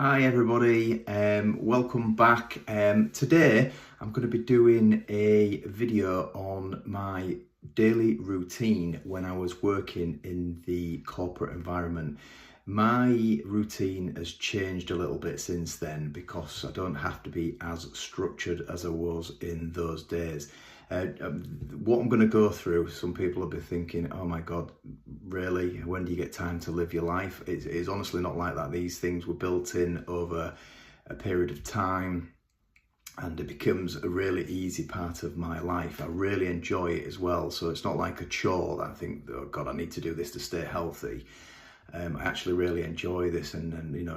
Hi everybody, welcome back. Today I'm going to be doing a video on my daily routine when I was working in the corporate environment. My routine has changed a little bit since then because I don't have to be as structured as I was in those days. What I'm going to go through, some people will be thinking, oh my God, really? When do you get time to live your life? It's honestly not like that. These things were built in over a period of time and it becomes a really easy part of my life. I really enjoy it as well. So it's not like a chore that I think, oh God, I need to do this to stay healthy. I actually really enjoy this and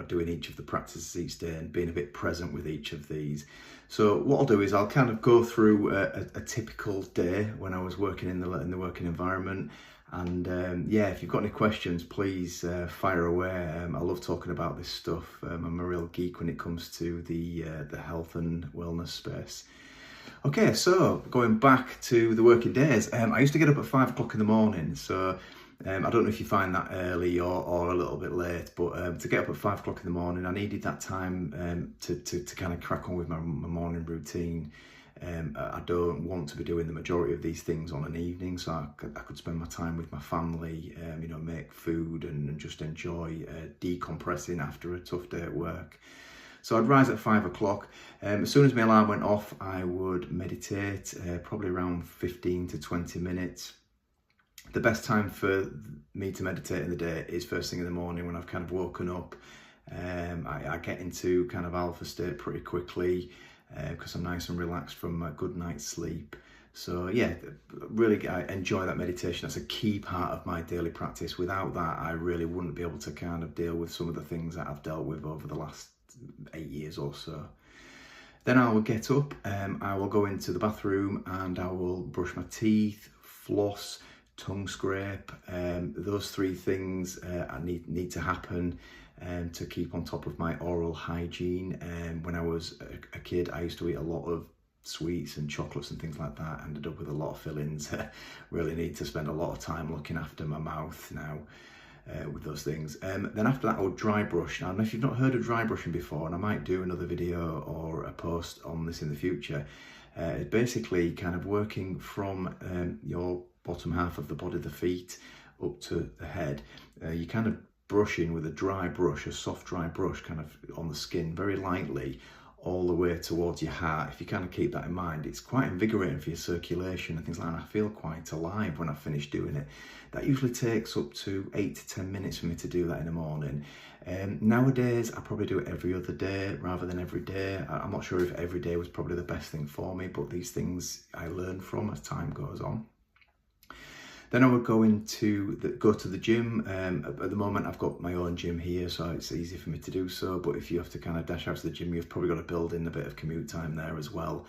doing each of the practices each day and being a bit present with each of these. So what I'll do is I'll kind of go through a typical day when I was working in the working environment. And yeah, if you've got any questions, please fire away. I love talking about this stuff. I'm a real geek when it comes to the health and wellness space. Okay, so going back to the working days, I used to get up at 5 o'clock in the morning. So I don't know if you find that early or a little bit late, but to get up at 5 o'clock in the morning, I needed that time to kind of crack on with my morning routine. I don't want to be doing the majority of these things on an evening, so I could spend my time with my family, make food and just enjoy decompressing after a tough day at work. So I'd rise at 5 o'clock. As soon as my alarm went off, I would meditate, probably around 15 to 20 minutes. The best time for me to meditate in the day is first thing in the morning when I've kind of woken up. I get into kind of alpha state pretty quickly because I'm nice and relaxed from a good night's sleep. So yeah, really I enjoy that meditation. That's a key part of my daily practice. Without that, I really wouldn't be able to kind of deal with some of the things that I've dealt with over the last 8 years or so. Then I will get up, I will go into the bathroom and I will brush my teeth, floss, tongue scrape. Those three things need to happen to keep on top of my oral hygiene. When I was a kid, I used to eat a lot of sweets and chocolates and things like that. Ended up with a lot of fillings. Really need to spend a lot of time looking after my mouth now with those things. Then after that I would dry brush. Now if you've not heard of dry brushing before, and I might do another video or a post on this in the future, it's basically kind of working from your bottom half of the body, the feet, up to the head. You kind of brushing with a dry brush, a soft dry brush kind of on the skin very lightly all the way towards your heart. If you kind of keep that in mind, it's quite invigorating for your circulation and things like that. I feel quite alive when I finish doing it. That usually takes up to 8 to 10 minutes for me to do that in the morning. Nowadays I probably do it every other day rather than every day. I'm not sure if every day was probably the best thing for me, but these things I learn from as time goes on. Then I would go to the gym. At the moment, I've got my own gym here, so it's easy for me to do so. But if you have to kind of dash out to the gym, you've probably got to build in a bit of commute time there as well.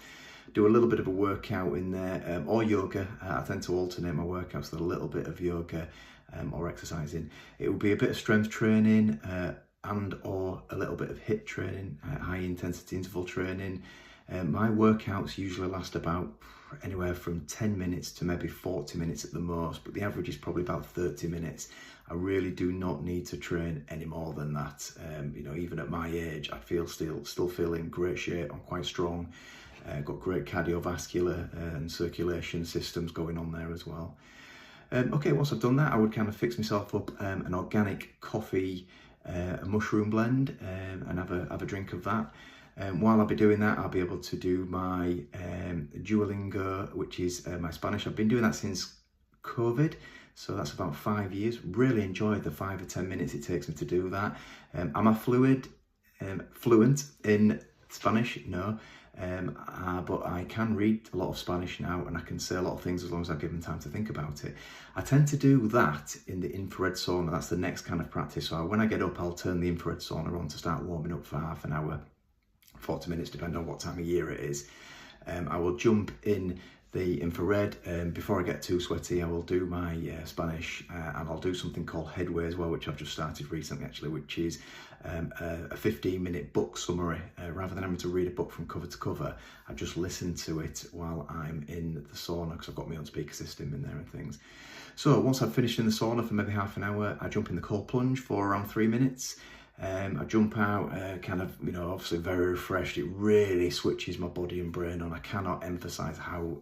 Do a little bit of a workout in there, or yoga. I tend to alternate my workouts with a little bit of yoga or exercising. It will be a bit of strength training and or a little bit of HIIT training, high intensity interval training. My workouts usually last about anywhere from 10 minutes to maybe 40 minutes at the most, but the average is probably about 30 minutes. I really do not need to train any more than that. Even at my age, I feel still feel in great shape. I'm quite strong. Got great cardiovascular and circulation systems going on there as well. Okay, once I've done that, I would kind of fix myself up an organic coffee, a mushroom blend, and have a drink of that. While I'll be doing that, I'll be able to do my Duolingo, which is my Spanish. I've been doing that since COVID, so that's about 5 years. Really enjoyed the 5 or 10 minutes it takes me to do that. Am I fluent in Spanish? No, but I can read a lot of Spanish now and I can say a lot of things as long as I've given time to think about it. I tend to do that in the infrared sauna. That's the next kind of practice. So when I get up, I'll turn the infrared sauna on to start warming up for half an hour. 40 minutes, depending on what time of year it is. I will jump in the infrared. Before I get too sweaty, I will do my Spanish and I'll do something called Headway as well, which I've just started recently actually, which is a 15-minute book summary. Rather than having to read a book from cover to cover, I just listen to it while I'm in the sauna because I've got my own speaker system in there and things. So once I've finished in the sauna for maybe half an hour, I jump in the cold plunge for around 3 minutes. I jump out, kind of, obviously very refreshed. It really switches my body and brain on. I cannot emphasize how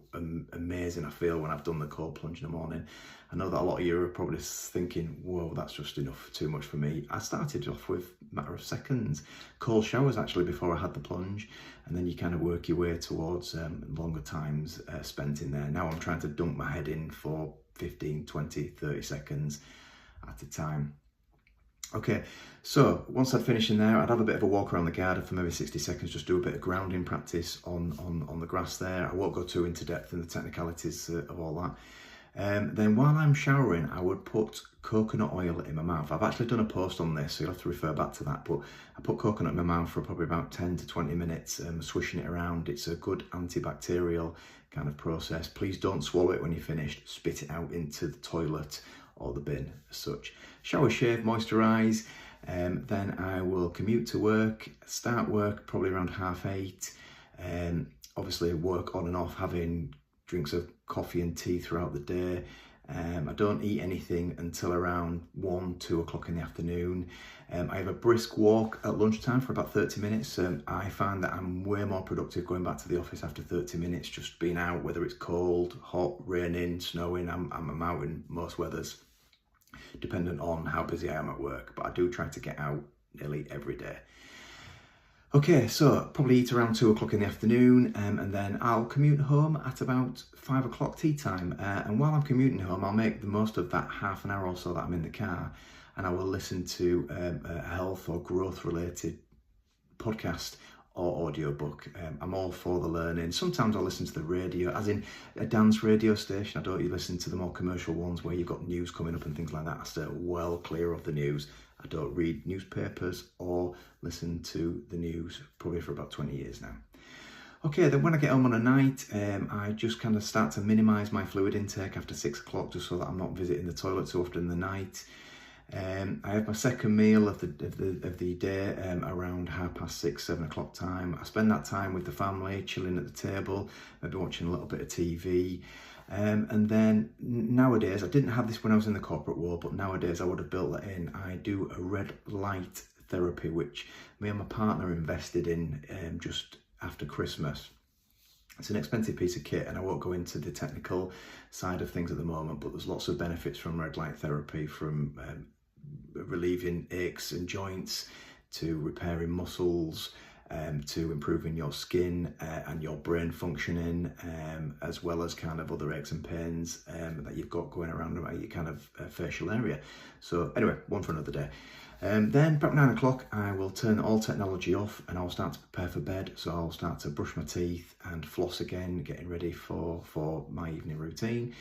amazing I feel when I've done the cold plunge in the morning. I know that a lot of you are probably thinking, whoa, that's just enough, too much for me. I started off with a matter of seconds, cold showers actually before I had the plunge, and then you kind of work your way towards longer times spent in there. Now I'm trying to dunk my head in for 15, 20, 30 seconds at a time. Okay, so once I'd finished in there, I'd have a bit of a walk around the garden for maybe 60 seconds, just do a bit of grounding practice on the grass there. I won't go too into depth in the technicalities of all that. Then while I'm showering, I would put coconut oil in my mouth. I've actually done a post on this, so you'll have to refer back to that, but I put coconut in my mouth for probably about 10 to 20 minutes, swishing it around. It's a good antibacterial kind of process. Please don't swallow it when you're finished. Spit it out into the toilet or the bin as such. Shower, shave, moisturise, then I will commute to work, start work probably around 8:30, obviously work on and off, having drinks of coffee and tea throughout the day. I don't eat anything until around 1, 2 o'clock in the afternoon. I have a brisk walk at lunchtime for about 30 minutes. I find that I'm way more productive going back to the office after 30 minutes, just being out, whether it's cold, hot, raining, snowing. I'm out in most weathers, dependent on how busy I am at work, but I do try to get out nearly every day. Okay, so probably eat around 2 o'clock in the afternoon, and then I'll commute home at about 5 o'clock tea time. And while I'm commuting home, I'll make the most of that half an hour or so that I'm in the car, and I will listen to a health or growth related podcast or audiobook. I'm all for the learning. Sometimes I'll listen to the radio, as in a dance radio station. I don't listen to the more commercial ones where you've got news coming up and things like that. I stay well clear of the news. I don't read newspapers or listen to the news probably for about 20 years now. Okay, then when I get home on a night, I just kind of start to minimise my fluid intake after 6 o'clock, just so that I'm not visiting the toilet too often in the night. I have my second meal of the day around 6:30, 7 o'clock time. I spend that time with the family, chilling at the table, maybe watching a little bit of TV. And then nowadays, I didn't have this when I was in the corporate world, but nowadays I would have built that in. I do a red light therapy, which me and my partner invested in just after Christmas. It's an expensive piece of kit, and I won't go into the technical side of things at the moment, but there's lots of benefits from red light therapy, from relieving aches and joints, to repairing muscles, to improving your skin and your brain functioning, as well as kind of other aches and pains that you've got going around about your kind of facial area. So anyway, one for another day. Then about 9 o'clock, I will turn all technology off and I'll start to prepare for bed. So I'll start to brush my teeth and floss again, getting ready for my evening routine.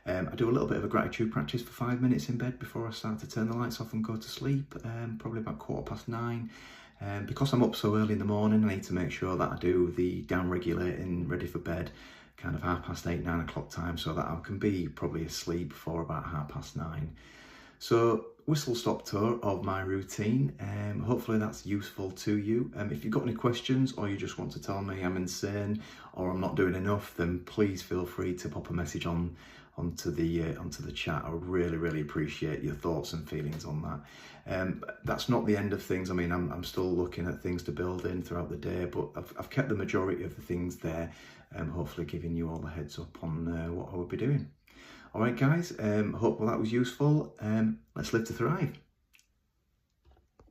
I do a little bit of a gratitude practice for 5 minutes in bed before I start to turn the lights off and go to sleep, probably about 9:15. Because I'm up so early in the morning, I need to make sure that I do the down regulating, ready for bed, kind of 8:30, 9 o'clock time, so that I can be probably asleep for about 9:30. So whistle stop tour of my routine. Hopefully that's useful to you. If you've got any questions, or you just want to tell me I'm insane or I'm not doing enough, then please feel free to pop a message onto the chat. I would really appreciate your thoughts and feelings on that. That's not the end of things. I mean, I'm still looking at things to build in throughout the day, but I've kept the majority of the things there, hopefully giving you all the heads up on what I will be doing. All right, guys, hope that was useful. Let's live to thrive.